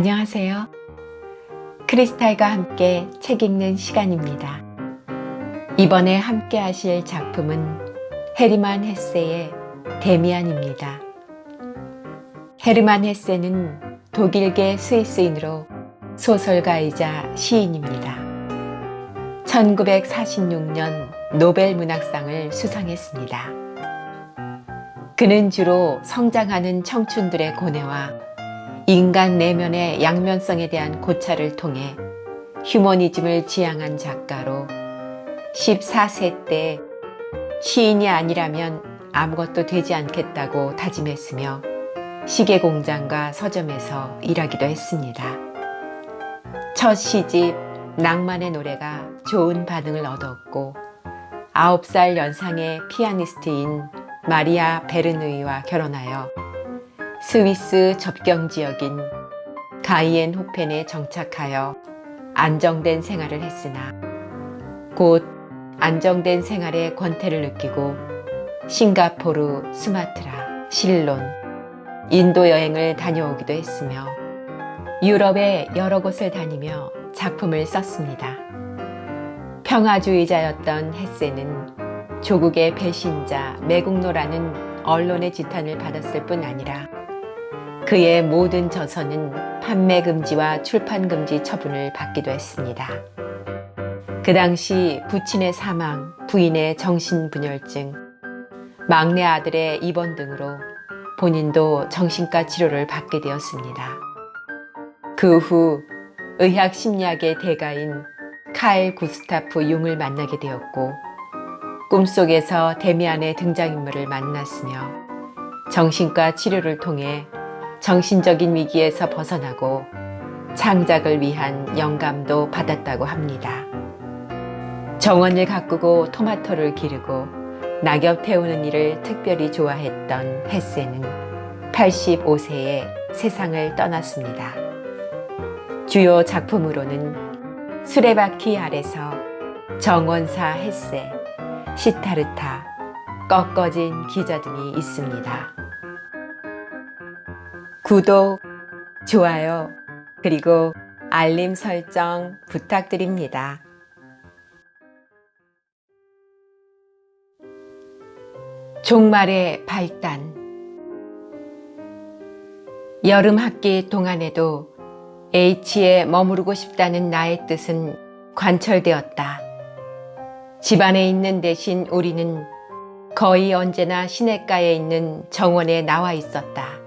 안녕하세요. 크리스탈과 함께 책 읽는 시간입니다. 이번에 함께 하실 작품은 헤르만 헤세의 데미안입니다. 헤르만 헤세는 독일계 스위스인으로 소설가이자 시인입니다. 1946년 노벨 문학상을 수상했습니다. 그는 주로 성장하는 청춘들의 고뇌와 인간 내면의 양면성에 대한 고찰을 통해 휴머니즘을 지향한 작가로 14세 때 시인이 아니라면 아무것도 되지 않겠다고 다짐했으며 시계공장과 서점에서 일하기도 했습니다. 첫 시집 낭만의 노래가 좋은 반응을 얻었고 9살 연상의 피아니스트인 마리아 베르누이와 결혼하여 스위스 접경 지역인 가이엔호펜에 정착하여 안정된 생활을 했으나 곧 안정된 생활의 권태를 느끼고 싱가포르, 수마트라, 실론, 인도 여행을 다녀오기도 했으며 유럽의 여러 곳을 다니며 작품을 썼습니다. 평화주의자였던 헤세는 조국의 배신자, 매국노라는 언론의 지탄을 받았을 뿐 아니라 그의 모든 저서는 판매 금지와 출판 금지 처분을 받기도 했습니다. 그 당시 부친의 사망, 부인의 정신분열증, 막내 아들의 입원 등으로 본인도 정신과 치료를 받게 되었습니다. 그 후 의학 심리학의 대가인 칼 구스타프 융을 만나게 되었고 꿈속에서 데미안의 등장인물을 만났으며 정신과 치료를 통해 정신적인 위기에서 벗어나고 창작을 위한 영감도 받았다고 합니다. 정원을 가꾸고 토마토를 기르고 낙엽 태우는 일을 특별히 좋아했던 헤세는 85세에 세상을 떠났습니다. 주요 작품으로는 수레바퀴 아래서, 정원사 헤세, 시타르타, 꺾어진 기저 등이 있습니다. 구독, 좋아요, 그리고 알림 설정 부탁드립니다. 종말의 발단. 여름 학기 동안에도 H에 머무르고 싶다는 나의 뜻은 관철되었다. 집안에 있는 대신 우리는 거의 언제나 시냇가에 있는 정원에 나와 있었다.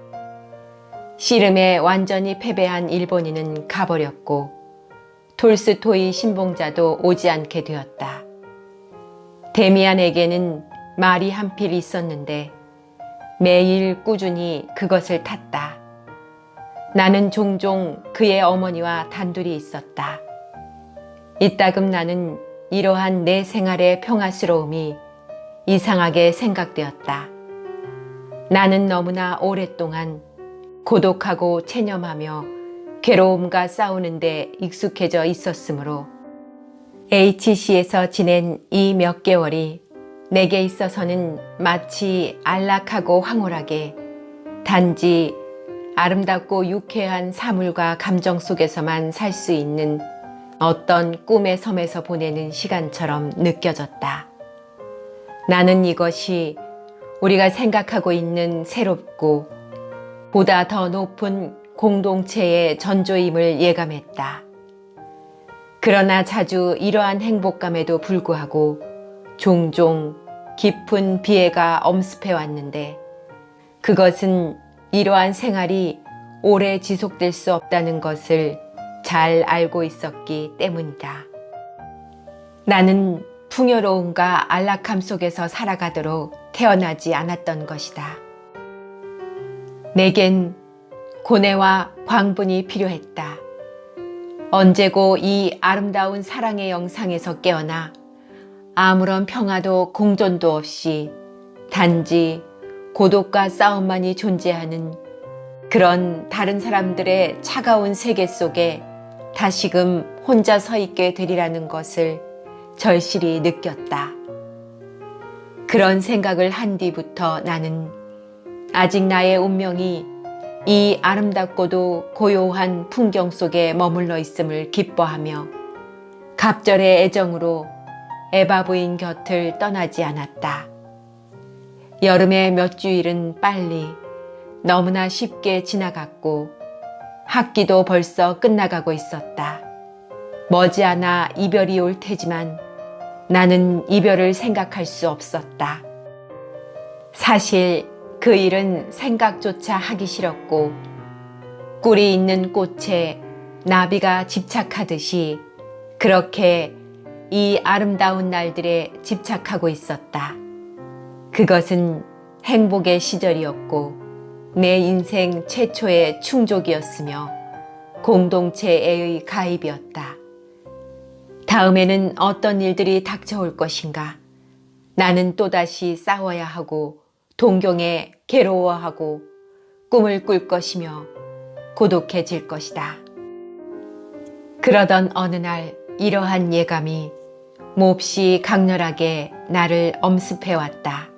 씨름에 완전히 패배한 일본인은 가버렸고 톨스토이 신봉자도 오지 않게 되었다. 데미안에게는 말이 한 필 있었는데 매일 꾸준히 그것을 탔다. 나는 종종 그의 어머니와 단둘이 있었다. 이따금 나는 이러한 내 생활의 평화스러움이 이상하게 생각되었다. 나는 너무나 오랫동안 고독하고 체념하며 괴로움과 싸우는데 익숙해져 있었으므로 HC에서 지낸 이 몇 개월이 내게 있어서는 마치 안락하고 황홀하게 단지 아름답고 유쾌한 사물과 감정 속에서만 살 수 있는 어떤 꿈의 섬에서 보내는 시간처럼 느껴졌다. 나는 이것이 우리가 생각하고 있는 새롭고 보다 더 높은 공동체의 전조임을 예감했다. 그러나 자주 이러한 행복감에도 불구하고 종종 깊은 비애가 엄습해 왔는데 그것은 이러한 생활이 오래 지속될 수 없다는 것을 잘 알고 있었기 때문이다. 나는 풍요로움과 안락함 속에서 살아가도록 태어나지 않았던 것이다. 내겐 고뇌와 광분이 필요했다. 언제고 이 아름다운 사랑의 영상에서 깨어나 아무런 평화도 공존도 없이 단지 고독과 싸움만이 존재하는 그런 다른 사람들의 차가운 세계 속에 다시금 혼자 서 있게 되리라는 것을 절실히 느꼈다. 그런 생각을 한 뒤부터 나는 아직 나의 운명이 이 아름답고도 고요한 풍경 속에 머물러 있음을 기뻐하며 갑절의 애정으로 에바 부인 곁을 떠나지 않았다. 여름의 몇 주일은 빨리 너무나 쉽게 지나갔고 학기도 벌써 끝나가고 있었다. 머지않아 이별이 올 테지만 나는 이별을 생각할 수 없었다. 사실 그 일은 생각조차 하기 싫었고 꿀이 있는 꽃에 나비가 집착하듯이 그렇게 이 아름다운 날들에 집착하고 있었다. 그것은 행복의 시절이었고 내 인생 최초의 충족이었으며 공동체의 가입이었다. 다음에는 어떤 일들이 닥쳐올 것인가? 나는 또다시 싸워야 하고 동경에 괴로워하고 꿈을 꿀 것이며 고독해질 것이다. 그러던 어느 날 이러한 예감이 몹시 강렬하게 나를 엄습해왔다.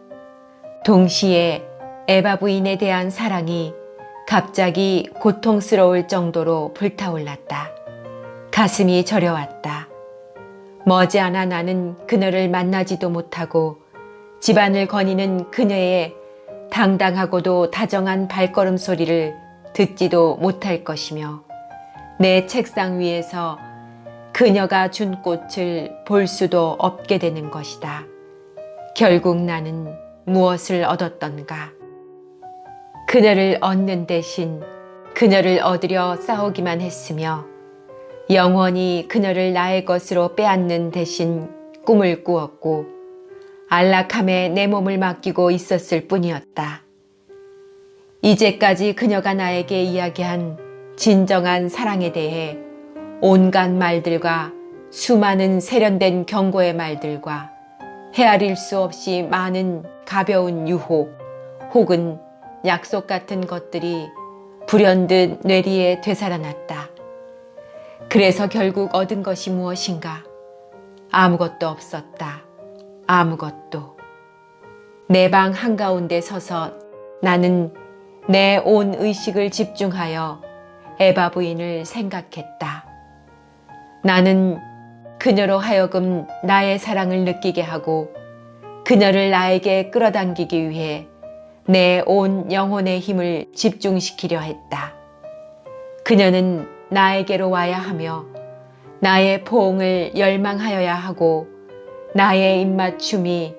동시에 에바 부인에 대한 사랑이 갑자기 고통스러울 정도로 불타올랐다. 가슴이 저려왔다. 머지않아 나는 그녀를 만나지도 못하고 집안을 거니는 그녀의 당당하고도 다정한 발걸음 소리를 듣지도 못할 것이며 내 책상 위에서 그녀가 준 꽃을 볼 수도 없게 되는 것이다. 결국 나는 무엇을 얻었던가? 그녀를 얻는 대신 그녀를 얻으려 싸우기만 했으며 영원히 그녀를 나의 것으로 빼앗는 대신 꿈을 꾸었고 안락함에 내 몸을 맡기고 있었을 뿐이었다. 이제까지 그녀가 나에게 이야기한 진정한 사랑에 대해 온갖 말들과 수많은 세련된 경고의 말들과 헤아릴 수 없이 많은 가벼운 유혹 혹은 약속 같은 것들이 불현듯 뇌리에 되살아났다. 그래서 결국 얻은 것이 무엇인가? 아무것도 없었다. 아무것도. 내 방 한가운데 서서 나는 내 온 의식을 집중하여 에바 부인을 생각했다. 나는 그녀로 하여금 나의 사랑을 느끼게 하고 그녀를 나에게 끌어당기기 위해 내 온 영혼의 힘을 집중시키려 했다. 그녀는 나에게로 와야 하며 나의 포옹을 열망하여야 하고 나의 입맞춤이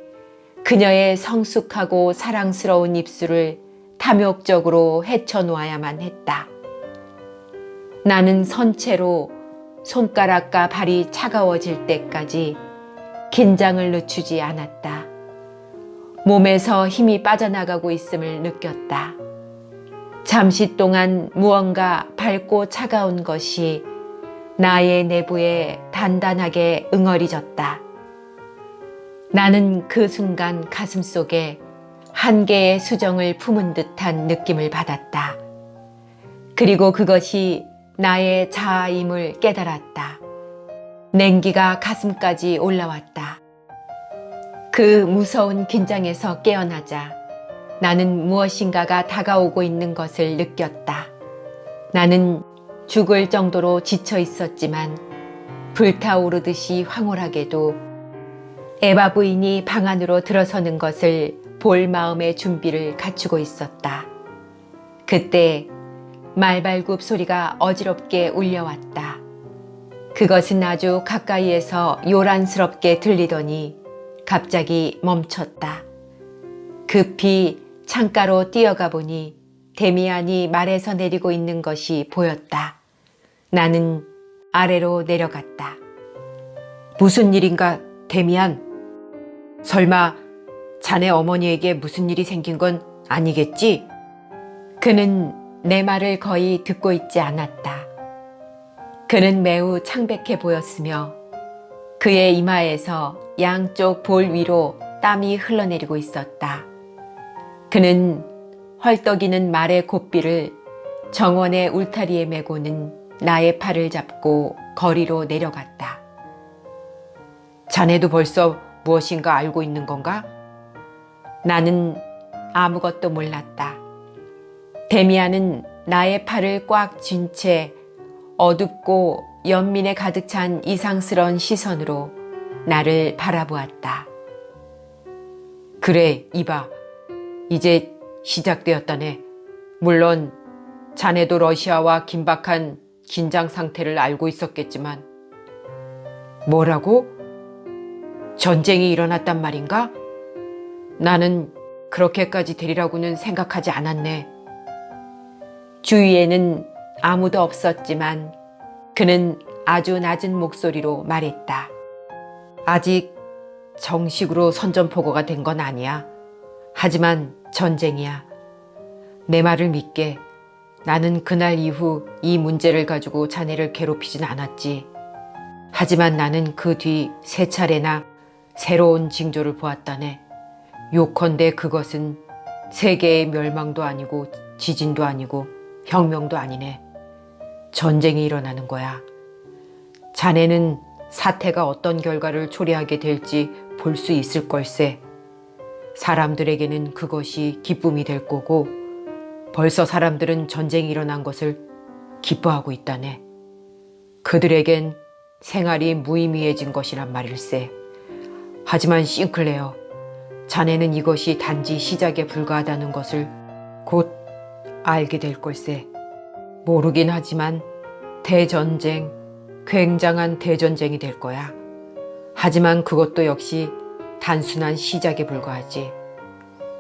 그녀의 성숙하고 사랑스러운 입술을 탐욕적으로 헤쳐놓아야만 했다. 나는 선체로 손가락과 발이 차가워질 때까지 긴장을 늦추지 않았다. 몸에서 힘이 빠져나가고 있음을 느꼈다. 잠시 동안 무언가 밝고 차가운 것이 나의 내부에 단단하게 응어리졌다. 나는 그 순간 가슴 속에 한 개의 수정을 품은 듯한 느낌을 받았다. 그리고 그것이 나의 자아임을 깨달았다. 냉기가 가슴까지 올라왔다. 그 무서운 긴장에서 깨어나자 나는 무엇인가가 다가오고 있는 것을 느꼈다. 나는 죽을 정도로 지쳐 있었지만 불타오르듯이 황홀하게도 에바 부인이 방 안으로 들어서는 것을 볼 마음의 준비를 갖추고 있었다. 그때 말발굽 소리가 어지럽게 울려왔다. 그것은 아주 가까이에서 요란스럽게 들리더니 갑자기 멈췄다. 급히 창가로 뛰어가 보니 데미안이 말에서 내리고 있는 것이 보였다. 나는 아래로 내려갔다. 무슨 일인가, 데미안? 설마 자네 어머니에게 무슨 일이 생긴 건 아니겠지? 그는 내 말을 거의 듣고 있지 않았다. 그는 매우 창백해 보였으며 그의 이마에서 양쪽 볼 위로 땀이 흘러내리고 있었다. 그는 헐떡이는 말의 고삐를 정원의 울타리에 메고는 나의 팔을 잡고 거리로 내려갔다. 자네도 벌써 무엇인가 알고 있는 건가? 나는 아무것도 몰랐다. 데미안은 나의 팔을 꽉 쥔 채 어둡고 연민에 가득 찬 이상스러운 시선으로 나를 바라보았다. 그래, 이봐. 이제 시작되었다네. 물론 자네도 러시아와 긴박한 긴장 상태를 알고 있었겠지만. 뭐라고? 전쟁이 일어났단 말인가? 나는 그렇게까지 되리라고는 생각하지 않았네. 주위에는 아무도 없었지만 그는 아주 낮은 목소리로 말했다. 아직 정식으로 선전포고가 된 건 아니야. 하지만 전쟁이야. 내 말을 믿게. 나는 그날 이후 이 문제를 가지고 자네를 괴롭히진 않았지. 하지만 나는 그 뒤 3차례나 새로운 징조를 보았다네. 요컨대 그것은 세계의 멸망도 아니고 지진도 아니고 혁명도 아니네. 전쟁이 일어나는 거야. 자네는 사태가 어떤 결과를 초래하게 될지 볼 수 있을 걸세. 사람들에게는 그것이 기쁨이 될 거고 벌써 사람들은 전쟁이 일어난 것을 기뻐하고 있다네. 그들에겐 생활이 무의미해진 것이란 말일세. 하지만 싱클레어, 자네는 이것이 단지 시작에 불과하다는 것을 곧 알게 될 걸세. 모르긴 하지만 대전쟁, 굉장한 대전쟁이 될 거야. 하지만 그것도 역시 단순한 시작에 불과하지.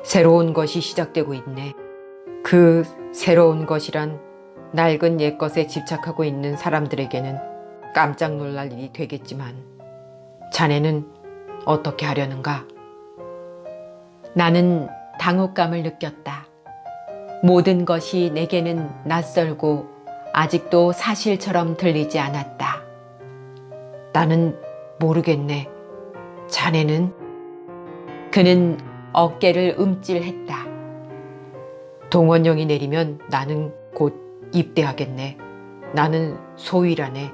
새로운 것이 시작되고 있네. 그 새로운 것이란 낡은 옛것에 집착하고 있는 사람들에게는 깜짝 놀랄 일이 되겠지만 자네는 어떻게 하려는가? 나는 당혹감을 느꼈다. 모든 것이 내게는 낯설고 아직도 사실처럼 들리지 않았다. 나는 모르겠네. 자네는? 그는 어깨를 움찔했다. 동원령이 내리면 나는 곧 입대하겠네. 나는 소위라네.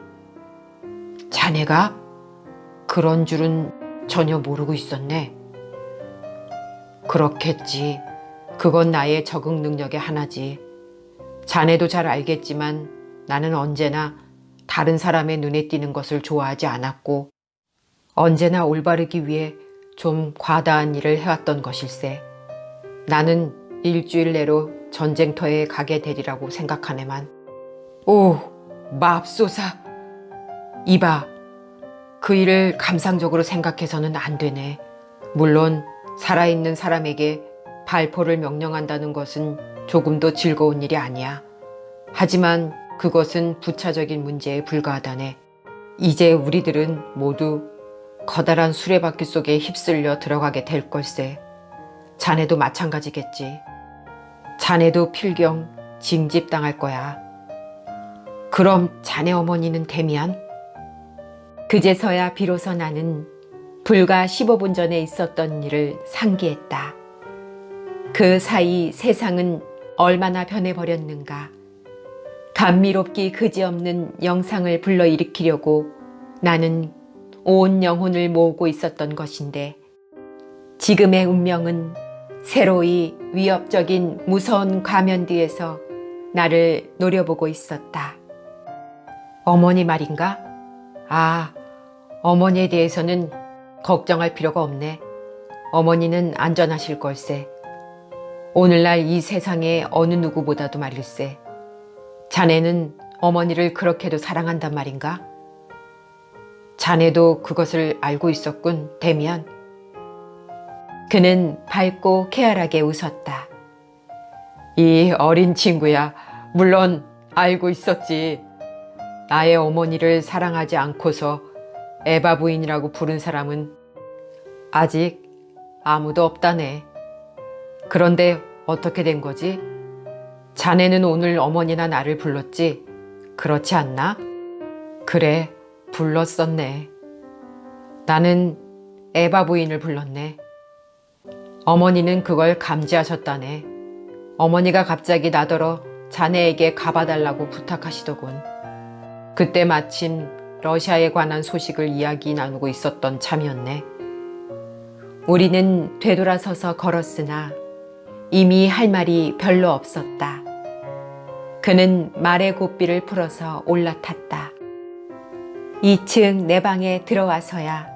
자네가? 그런 줄은 전혀 모르고 있었네. 그렇겠지. 그건 나의 적응 능력의 하나지. 자네도 잘 알겠지만 나는 언제나 다른 사람의 눈에 띄는 것을 좋아하지 않았고 언제나 올바르기 위해 좀 과다한 일을 해왔던 것일세. 나는 일주일 내로 전쟁터에 가게 되리라고 생각하네만. 오, 맙소사. 이봐, 그 일을 감상적으로 생각해서는 안 되네. 물론 살아있는 사람에게 발포를 명령한다는 것은 조금도 즐거운 일이 아니야. 하지만 그것은 부차적인 문제에 불과하다네. 이제 우리들은 모두 커다란 수레바퀴 속에 휩쓸려 들어가게 될 걸세. 자네도 마찬가지겠지. 자네도 필경 징집당할 거야. 그럼 자네 어머니는 데미안? 그제서야 비로소 나는 불과 15분 전에 있었던 일을 상기했다. 그 사이 세상은 얼마나 변해버렸는가. 감미롭기 그지없는 영상을 불러일으키려고 나는 온 영혼을 모으고 있었던 것인데 지금의 운명은 새로이 위협적인 무서운 과면 뒤에서 나를 노려보고 있었다. 어머니 말인가? 아, 어머니에 대해서는 걱정할 필요가 없네. 어머니는 안전하실 걸세. 오늘날 이 세상의 어느 누구보다도 말일세. 자네는 어머니를 그렇게도 사랑한단 말인가? 자네도 그것을 알고 있었군, 데미안. 그는 밝고 쾌활하게 웃었다. 이 어린 친구야, 물론 알고 있었지. 나의 어머니를 사랑하지 않고서 에바 부인이라고 부른 사람은 아직 아무도 없다네. 그런데 어떻게 된 거지? 자네는 오늘 어머니나 나를 불렀지? 그렇지 않나? 그래, 불렀었네. 나는 에바 부인을 불렀네. 어머니는 그걸 감지하셨다네. 어머니가 갑자기 나더러 자네에게 가봐달라고 부탁하시더군. 그때 마침 러시아에 관한 소식을 이야기 나누고 있었던 참이었네. 우리는 되돌아서서 걸었으나 이미 할 말이 별로 없었다. 그는 말의 고삐를 풀어서 올라탔다. 2층 내 방에 들어와서야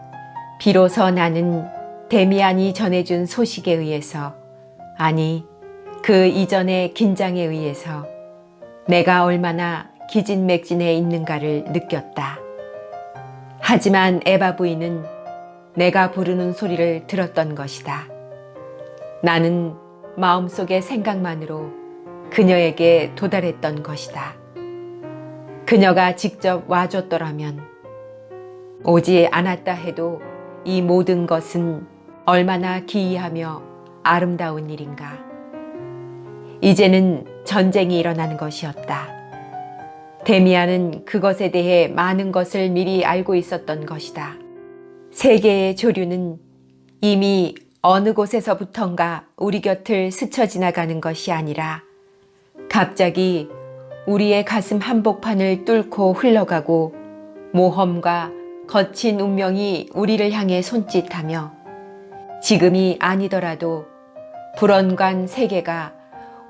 비로소 나는 데미안이 전해준 소식에 의해서, 아니 그 이전의 긴장에 의해서 내가 얼마나 기진맥진해 있는가를 느꼈다. 하지만 에바 부인은 내가 부르는 소리를 들었던 것이다. 나는 마음속의 생각만으로 그녀에게 도달했던 것이다. 그녀가 직접 와줬더라면, 오지 않았다 해도 이 모든 것은 얼마나 기이하며 아름다운 일인가. 이제는 전쟁이 일어나는 것이었다. 데미안은 그것에 대해 많은 것을 미리 알고 있었던 것이다. 세계의 조류는 이미 어느 곳에서부턴가 우리 곁을 스쳐 지나가는 것이 아니라 갑자기 우리의 가슴 한복판을 뚫고 흘러가고 모험과 거친 운명이 우리를 향해 손짓하며 지금이 아니더라도 불언관 세계가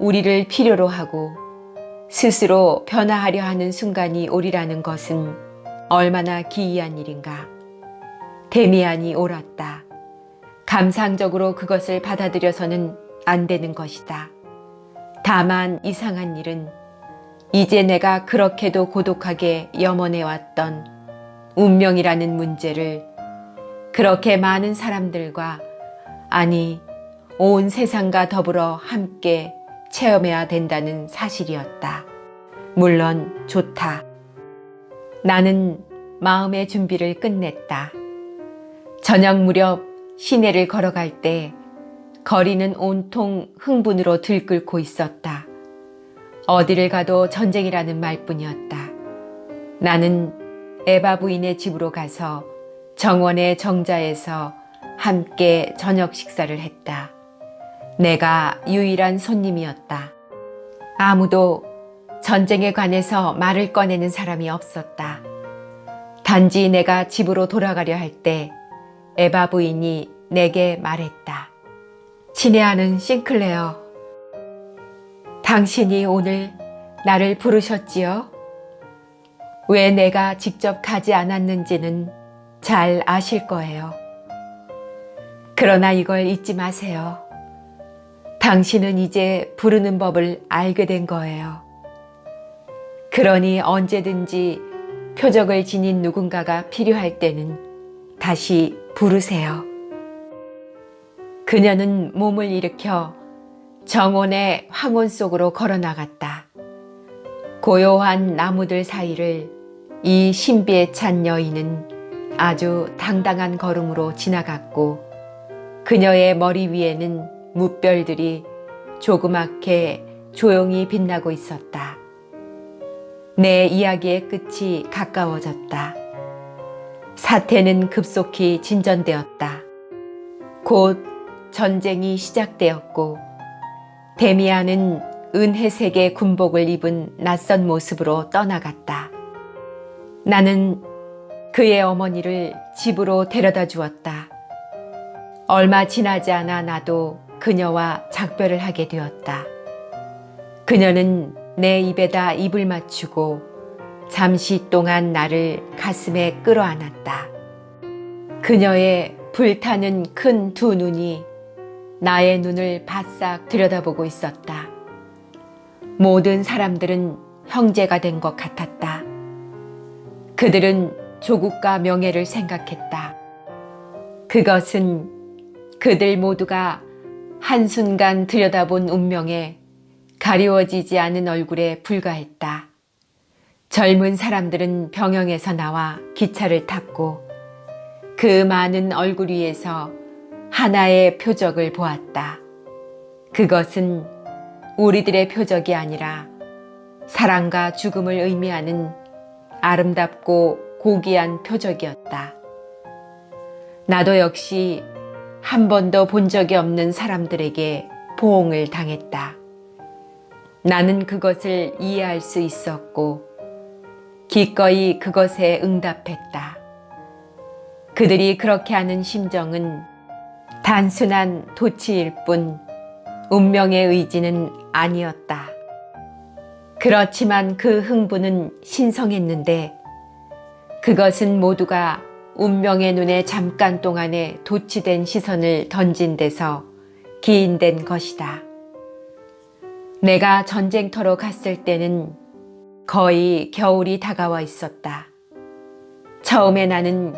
우리를 필요로 하고 스스로 변화하려 하는 순간이 오리라는 것은 얼마나 기이한 일인가. 데미안이 옳았다. 감상적으로 그것을 받아들여서는 안 되는 것이다. 다만 이상한 일은 이제 내가 그렇게도 고독하게 염원해왔던 운명이라는 문제를 그렇게 많은 사람들과, 아니 온 세상과 더불어 함께 체험해야 된다는 사실이었다. 물론 좋다. 나는 마음의 준비를 끝냈다. 저녁 무렵 시내를 걸어갈 때 거리는 온통 흥분으로 들끓고 있었다. 어디를 가도 전쟁이라는 말뿐이었다. 나는 에바 부인의 집으로 가서 정원의 정자에서 함께 저녁 식사를 했다. 내가 유일한 손님이었다. 아무도 전쟁에 관해서 말을 꺼내는 사람이 없었다. 단지 내가 집으로 돌아가려 할 때 에바 부인이 내게 말했다. 친애하는 싱클레어, 당신이 오늘 나를 부르셨지요? 왜 내가 직접 가지 않았는지는 잘 아실 거예요. 그러나 이걸 잊지 마세요. 당신은 이제 부르는 법을 알게 된 거예요. 그러니 언제든지 표적을 지닌 누군가가 필요할 때는 다시 부르세요. 그녀는 몸을 일으켜 정원의 황혼 속으로 걸어나갔다. 고요한 나무들 사이를 이 신비에 찬 여인은 아주 당당한 걸음으로 지나갔고, 그녀의 머리 위에는 무별들이 조그맣게 조용히 빛나고 있었다. 내 이야기의 끝이 가까워졌다. 사태는 급속히 진전되었다. 곧 전쟁이 시작되었고, 데미안은 은혜색의 군복을 입은 낯선 모습으로 떠나갔다. 나는 그의 어머니를 집으로 데려다 주었다. 얼마 지나지 않아 나도 그녀와 작별을 하게 되었다. 그녀는 내 입에다 입을 맞추고 잠시 동안 나를 가슴에 끌어안았다. 그녀의 불타는 큰 두 눈이 나의 눈을 바싹 들여다보고 있었다. 모든 사람들은 형제가 된 것 같았다. 그들은 조국과 명예를 생각했다. 그것은 그들 모두가 한순간 들여다본 운명에 가리워지지 않은 얼굴에 불과했다. 젊은 사람들은 병영에서 나와 기차를 탔고 그 많은 얼굴 위에서 하나의 표적을 보았다. 그것은 우리들의 표적이 아니라 사랑과 죽음을 의미하는 아름답고 고귀한 표적이었다. 나도 역시 한 번도 본 적이 없는 사람들에게 포옹을 당했다. 나는 그것을 이해할 수 있었고 기꺼이 그것에 응답했다. 그들이 그렇게 하는 심정은 단순한 도취일 뿐 운명의 의지는 아니었다. 그렇지만 그 흥분은 신성했는데 그것은 모두가 운명의 눈에 잠깐 동안에 도취된 시선을 던진 데서 기인된 것이다. 내가 전쟁터로 갔을 때는 거의 겨울이 다가와 있었다. 처음에 나는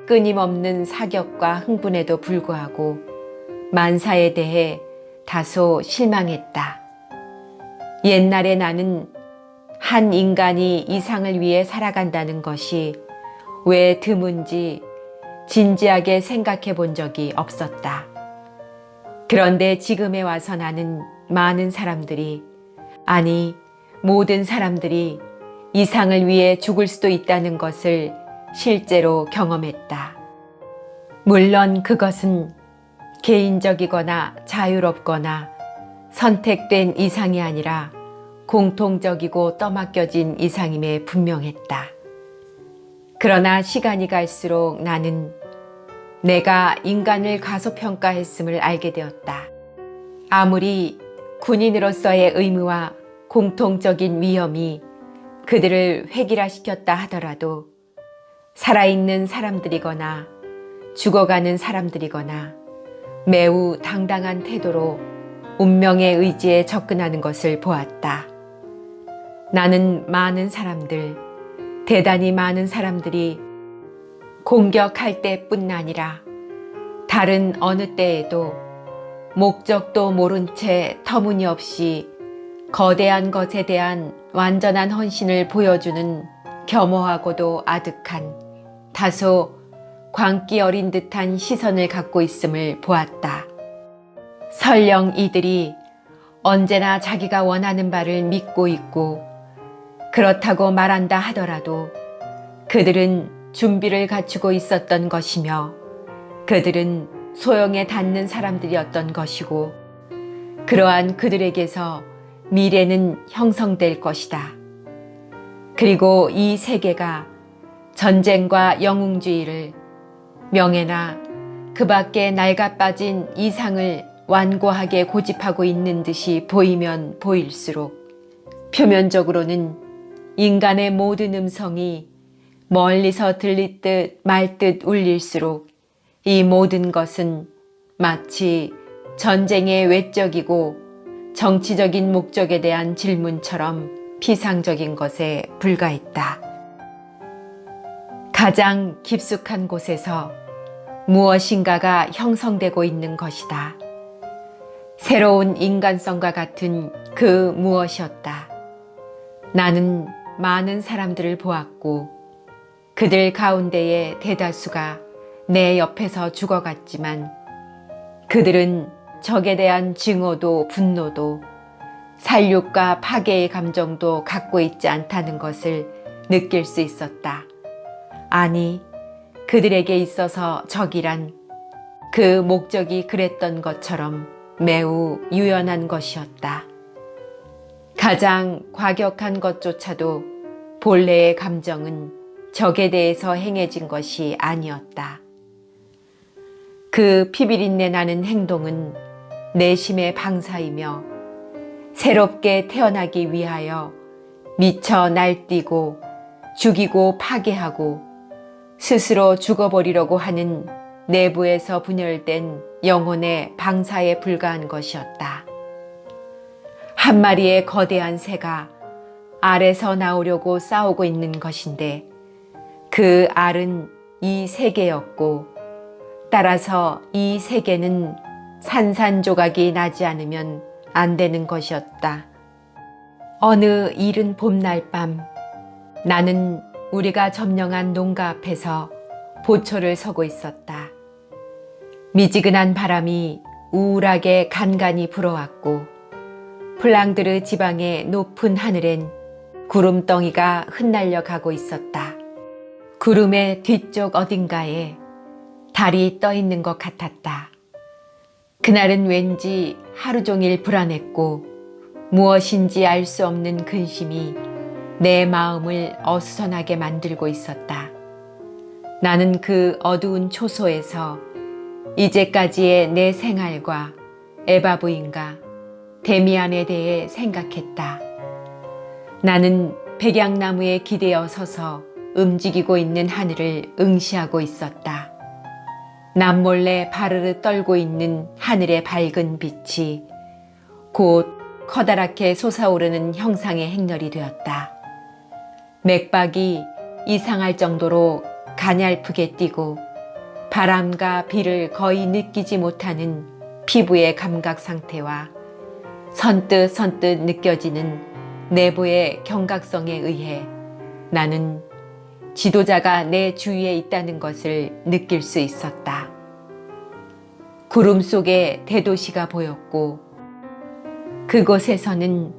끊임없는 사격과 흥분에도 불구하고 만사에 대해 다소 실망했다. 옛날에 나는 한 인간이 이상을 위해 살아간다는 것이 왜 드문지 진지하게 생각해 본 적이 없었다. 그런데 지금에 와서 나는 많은 사람들이, 아니 모든 사람들이 이상을 위해 죽을 수도 있다는 것을 실제로 경험했다. 물론 그것은 개인적이거나 자유롭거나 선택된 이상이 아니라 공통적이고 떠맡겨진 이상임에 분명했다. 그러나 시간이 갈수록 나는 내가 인간을 과소평가했음을 알게 되었다. 아무리 군인으로서의 의무와 공통적인 위험이 그들을 획일화시켰다 하더라도 살아있는 사람들이거나 죽어가는 사람들이거나 매우 당당한 태도로 운명의 의지에 접근하는 것을 보았다. 나는 많은 사람들, 대단히 많은 사람들이 공격할 때뿐 아니라 다른 어느 때에도 목적도 모른 채 터무니없이 거대한 것에 대한 완전한 헌신을 보여주는 겸허하고도 아득한 다소 광기 어린 듯한 시선을 갖고 있음을 보았다. 설령 이들이 언제나 자기가 원하는 바를 믿고 있고 그렇다고 말한다 하더라도 그들은 준비를 갖추고 있었던 것이며 그들은 소용에 닿는 사람들이었던 것이고 그러한 그들에게서 미래는 형성될 것이다. 그리고 이 세계가 전쟁과 영웅주의를 명예나 그 밖에 낡아빠진 이상을 완고하게 고집하고 있는 듯이 보이면 보일수록 표면적으로는 인간의 모든 음성이 멀리서 들릴 듯 말 듯 울릴수록 이 모든 것은 마치 전쟁의 외적이고 정치적인 목적에 대한 질문처럼 피상적인 것에 불과했다. 가장 깊숙한 곳에서 무엇인가가 형성되고 있는 것이다. 새로운 인간성과 같은 그 무엇이었다. 나는 많은 사람들을 보았고 그들 가운데의 대다수가 내 옆에서 죽어갔지만 그들은 적에 대한 증오도 분노도 살육과 파괴의 감정도 갖고 있지 않다는 것을 느낄 수 있었다. 아니, 그들에게 있어서 적이란 그 목적이 그랬던 것처럼 매우 유연한 것이었다. 가장 과격한 것조차도 본래의 감정은 적에 대해서 행해진 것이 아니었다. 그 피비린내 나는 행동은 내심의 방사이며 새롭게 태어나기 위하여 미쳐 날뛰고 죽이고 파괴하고 스스로 죽어버리려고 하는 내부에서 분열된 영혼의 방사에 불과한 것이었다. 한 마리의 거대한 새가 알에서 나오려고 싸우고 있는 것인데 그 알은 이 세계였고 따라서 이 세계는 산산조각이 나지 않으면 안 되는 것이었다. 어느 이른 봄날 밤 나는 우리가 점령한 농가 앞에서 보초를 서고 있었다. 미지근한 바람이 우울하게 간간히 불어왔고 플랑드르 지방의 높은 하늘엔 구름덩이가 흩날려 가고 있었다. 구름의 뒤쪽 어딘가에 달이 떠 있는 것 같았다. 그날은 왠지 하루 종일 불안했고 무엇인지 알 수 없는 근심이 내 마음을 어수선하게 만들고 있었다. 나는 그 어두운 초소에서 이제까지의 내 생활과 에바 부인과 데미안에 대해 생각했다. 나는 백양나무에 기대어 서서 움직이고 있는 하늘을 응시하고 있었다. 남몰래 바르르 떨고 있는 하늘의 밝은 빛이 곧 커다랗게 솟아오르는 형상의 행렬이 되었다. 맥박이 이상할 정도로 가냘프게 뛰고 바람과 비를 거의 느끼지 못하는 피부의 감각 상태와 선뜻 느껴지는 내부의 경각성에 의해 나는 지도자가 내 주위에 있다는 것을 느낄 수 있었다. 구름 속에 대도시가 보였고 그곳에서는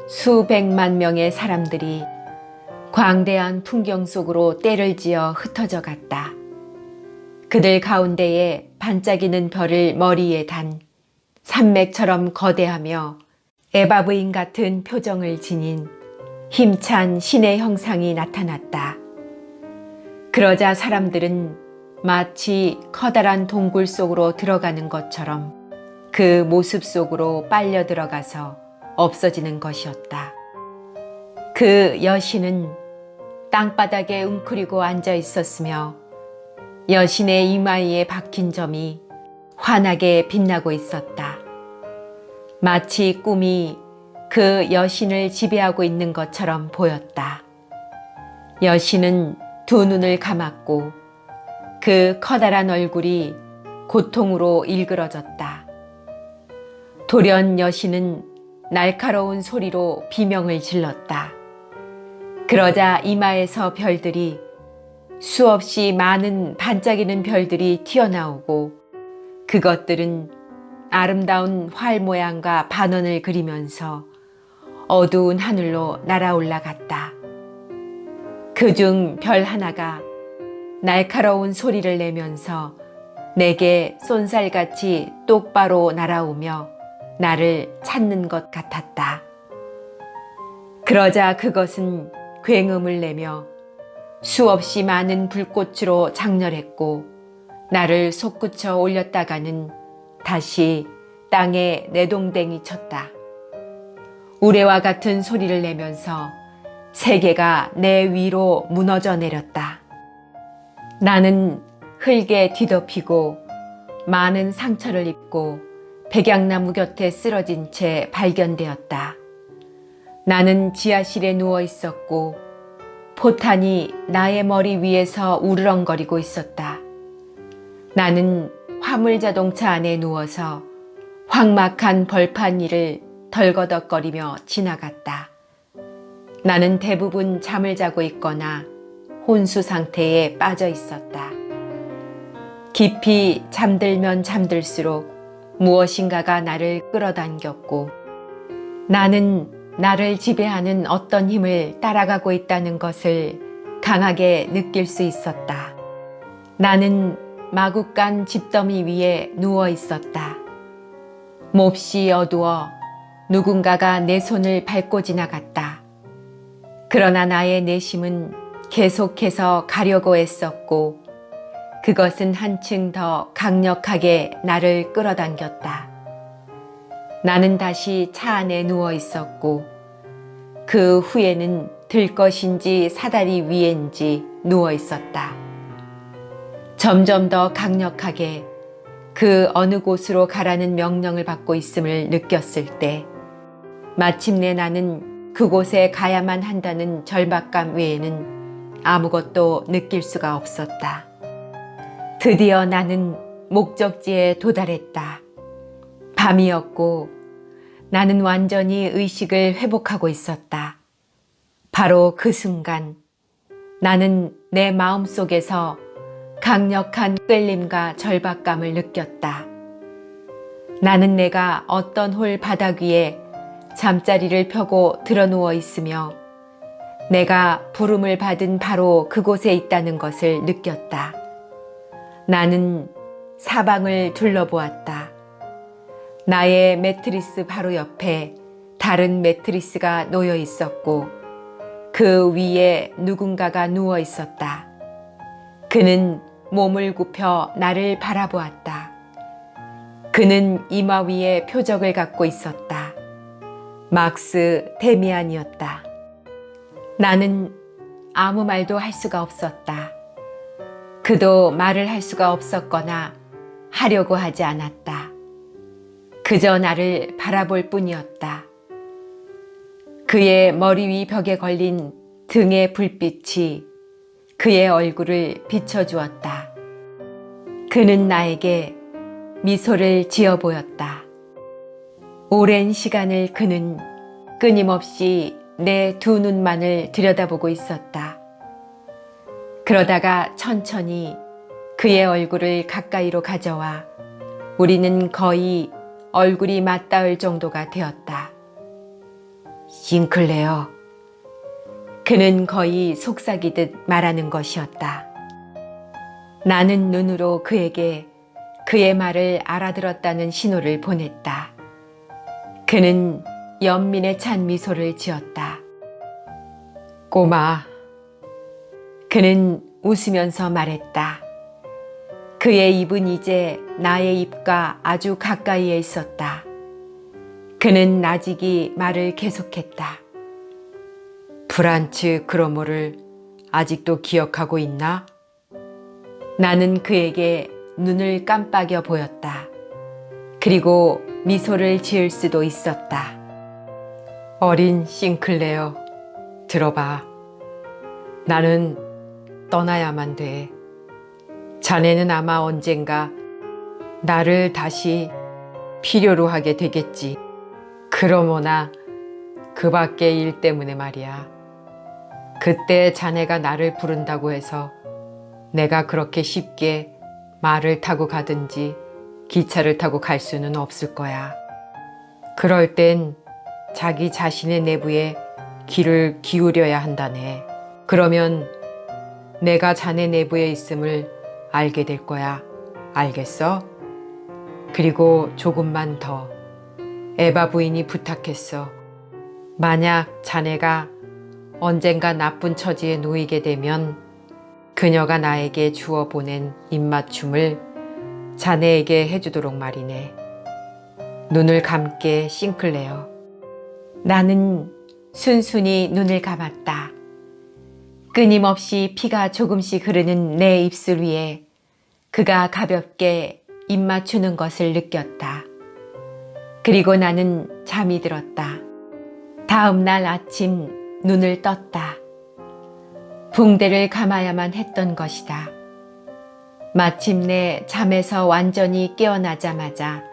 수백만 명의 사람들이 광대한 풍경 속으로 때를 지어 흩어져 갔다. 그들 가운데에 반짝이는 별을 머리에 단 산맥처럼 거대하며 에바 부인 같은 표정을 지닌 힘찬 신의 형상이 나타났다. 그러자 사람들은 마치 커다란 동굴 속으로 들어가는 것처럼 그 모습 속으로 빨려 들어가서 없어지는 것이었다. 그 여신은 땅바닥에 웅크리고 앉아 있었으며 여신의 이마위에 박힌 점이 환하게 빛나고 있었다. 마치 꿈이 그 여신을 지배하고 있는 것처럼 보였다. 여신은 두 눈을 감았고 그 커다란 얼굴이 고통으로 일그러졌다. 돌연 여신은 날카로운 소리로 비명을 질렀다. 그러자 이마에서 별들이 수없이 많은 반짝이는 별들이 튀어나오고 그것들은 아름다운 활 모양과 반원을 그리면서 어두운 하늘로 날아올라갔다. 그중 별 하나가 날카로운 소리를 내면서 내게 쏜살같이 똑바로 날아오며 나를 찾는 것 같았다. 그러자 그것은 굉음을 내며 수없이 많은 불꽃으로 장렬했고 나를 솟구쳐 올렸다가는 다시 땅에 내동댕이 쳤다. 우레와 같은 소리를 내면서 세계가 내 위로 무너져 내렸다. 나는 흙에 뒤덮이고 많은 상처를 입고 백양나무 곁에 쓰러진 채 발견되었다. 나는 지하실에 누워 있었고 포탄이 나의 머리 위에서 우르렁거리고 있었다. 나는 화물자동차 안에 누워서 황막한 벌판 위를 덜거덕거리며 지나갔다. 나는 대부분 잠을 자고 있거나 혼수 상태에 빠져 있었다. 깊이 잠들면 잠들수록 무엇인가가 나를 끌어당겼고 나는 나를 지배하는 어떤 힘을 따라가고 있다는 것을 강하게 느낄 수 있었다. 나는 마구간 집더미 위에 누워 있었다. 몹시 어두워 누군가가 내 손을 밟고 지나갔다. 그러나 나의 내심은 계속해서 가려고 애썼고 그것은 한층 더 강력하게 나를 끌어당겼다. 나는 다시 차 안에 누워 있었고 그 후에는 들것인지 사다리 위엔지 누워 있었다. 점점 더 강력하게 그 어느 곳으로 가라는 명령을 받고 있음을 느꼈을 때 마침내 나는 그곳에 가야만 한다는 절박감 외에는 아무것도 느낄 수가 없었다. 드디어 나는 목적지에 도달했다. 밤이었고 나는 완전히 의식을 회복하고 있었다. 바로 그 순간 나는 내 마음속에서 강력한 끌림과 절박감을 느꼈다. 나는 내가 어떤 홀 바닥 위에 잠자리를 펴고 드러누워 있으며 내가 부름을 받은 바로 그곳에 있다는 것을 느꼈다. 나는 사방을 둘러보았다. 나의 매트리스 바로 옆에 다른 매트리스가 놓여 있었고 그 위에 누군가가 누워 있었다. 그는 몸을 굽혀 나를 바라보았다. 그는 이마 위에 표적을 갖고 있었다. 막스 데미안이었다. 나는 아무 말도 할 수가 없었다. 그도 말을 할 수가 없었거나 하려고 하지 않았다. 그저 나를 바라볼 뿐이었다. 그의 머리 위 벽에 걸린 등의 불빛이 그의 얼굴을 비춰주었다. 그는 나에게 미소를 지어 보였다. 오랜 시간을 그는 끊임없이 내 두 눈만을 들여다보고 있었다. 그러다가 천천히 그의 얼굴을 가까이로 가져와 우리는 거의 얼굴이 맞닿을 정도가 되었다. 싱클레어. 그는 거의 속삭이듯 말하는 것이었다. 나는 눈으로 그에게 그의 말을 알아들었다는 신호를 보냈다. 그는 연민에 찬 미소를 지었다. 꼬마. 그는 웃으면서 말했다. 그의 입은 이제 나의 입과 아주 가까이에 있었다. 그는 나직이 말을 계속했다. 프란츠 크로모를 아직도 기억하고 있나? 나는 그에게 눈을 깜빡여 보였다. 그리고 미소를 지을 수도 있었다. 어린 싱클레어, 들어봐. 나는 떠나야만 돼. 자네는 아마 언젠가 나를 다시 필요로 하게 되겠지. 그러모나 그 밖의 일 때문에 말이야. 그때 자네가 나를 부른다고 해서 내가 그렇게 쉽게 말을 타고 가든지 기차를 타고 갈 수는 없을 거야. 그럴 땐 자기 자신의 내부에 귀를 기울여야 한다네. 그러면 내가 자네 내부에 있음을 알게 될 거야. 알겠어? 그리고 조금만 더. 에바 부인이 부탁했어. 만약 자네가 언젠가 나쁜 처지에 놓이게 되면 그녀가 나에게 주어 보낸 입맞춤을 자네에게 해주도록 말이네. 눈을 감게, 싱클레어. 나는 순순히 눈을 감았다. 끊임없이 피가 조금씩 흐르는 내 입술 위에 그가 가볍게 입 맞추는 것을 느꼈다. 그리고 나는 잠이 들었다. 다음 날 아침 눈을 떴다. 붕대를 감아야만 했던 것이다. 마침내 잠에서 완전히 깨어나자마자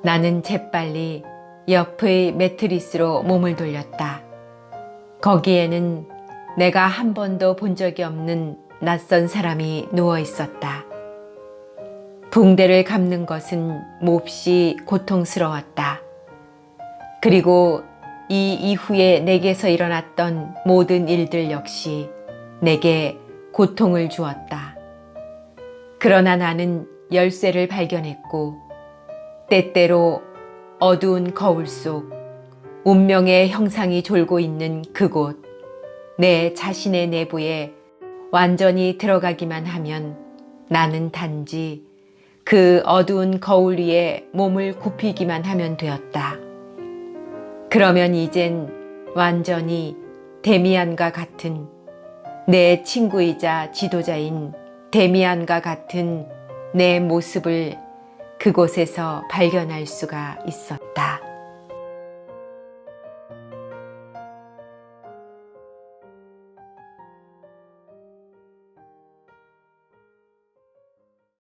나는 재빨리 옆의 매트리스로 몸을 돌렸다. 거기에는 내가 한 번도 본 적이 없는 낯선 사람이 누워 있었다. 붕대를 감는 것은 몹시 고통스러웠다. 그리고 이 이후에 내게서 일어났던 모든 일들 역시 내게 고통을 주었다. 그러나 나는 열쇠를 발견했고 때때로 어두운 거울 속 운명의 형상이 졸고 있는 그곳, 내 자신의 내부에 완전히 들어가기만 하면 나는 단지 그 어두운 거울 위에 몸을 굽히기만 하면 되었다. 그러면 이젠 완전히 데미안과 같은, 내 친구이자 지도자인 데미안과 같은 내 모습을 그곳에서 발견할 수가 있었다.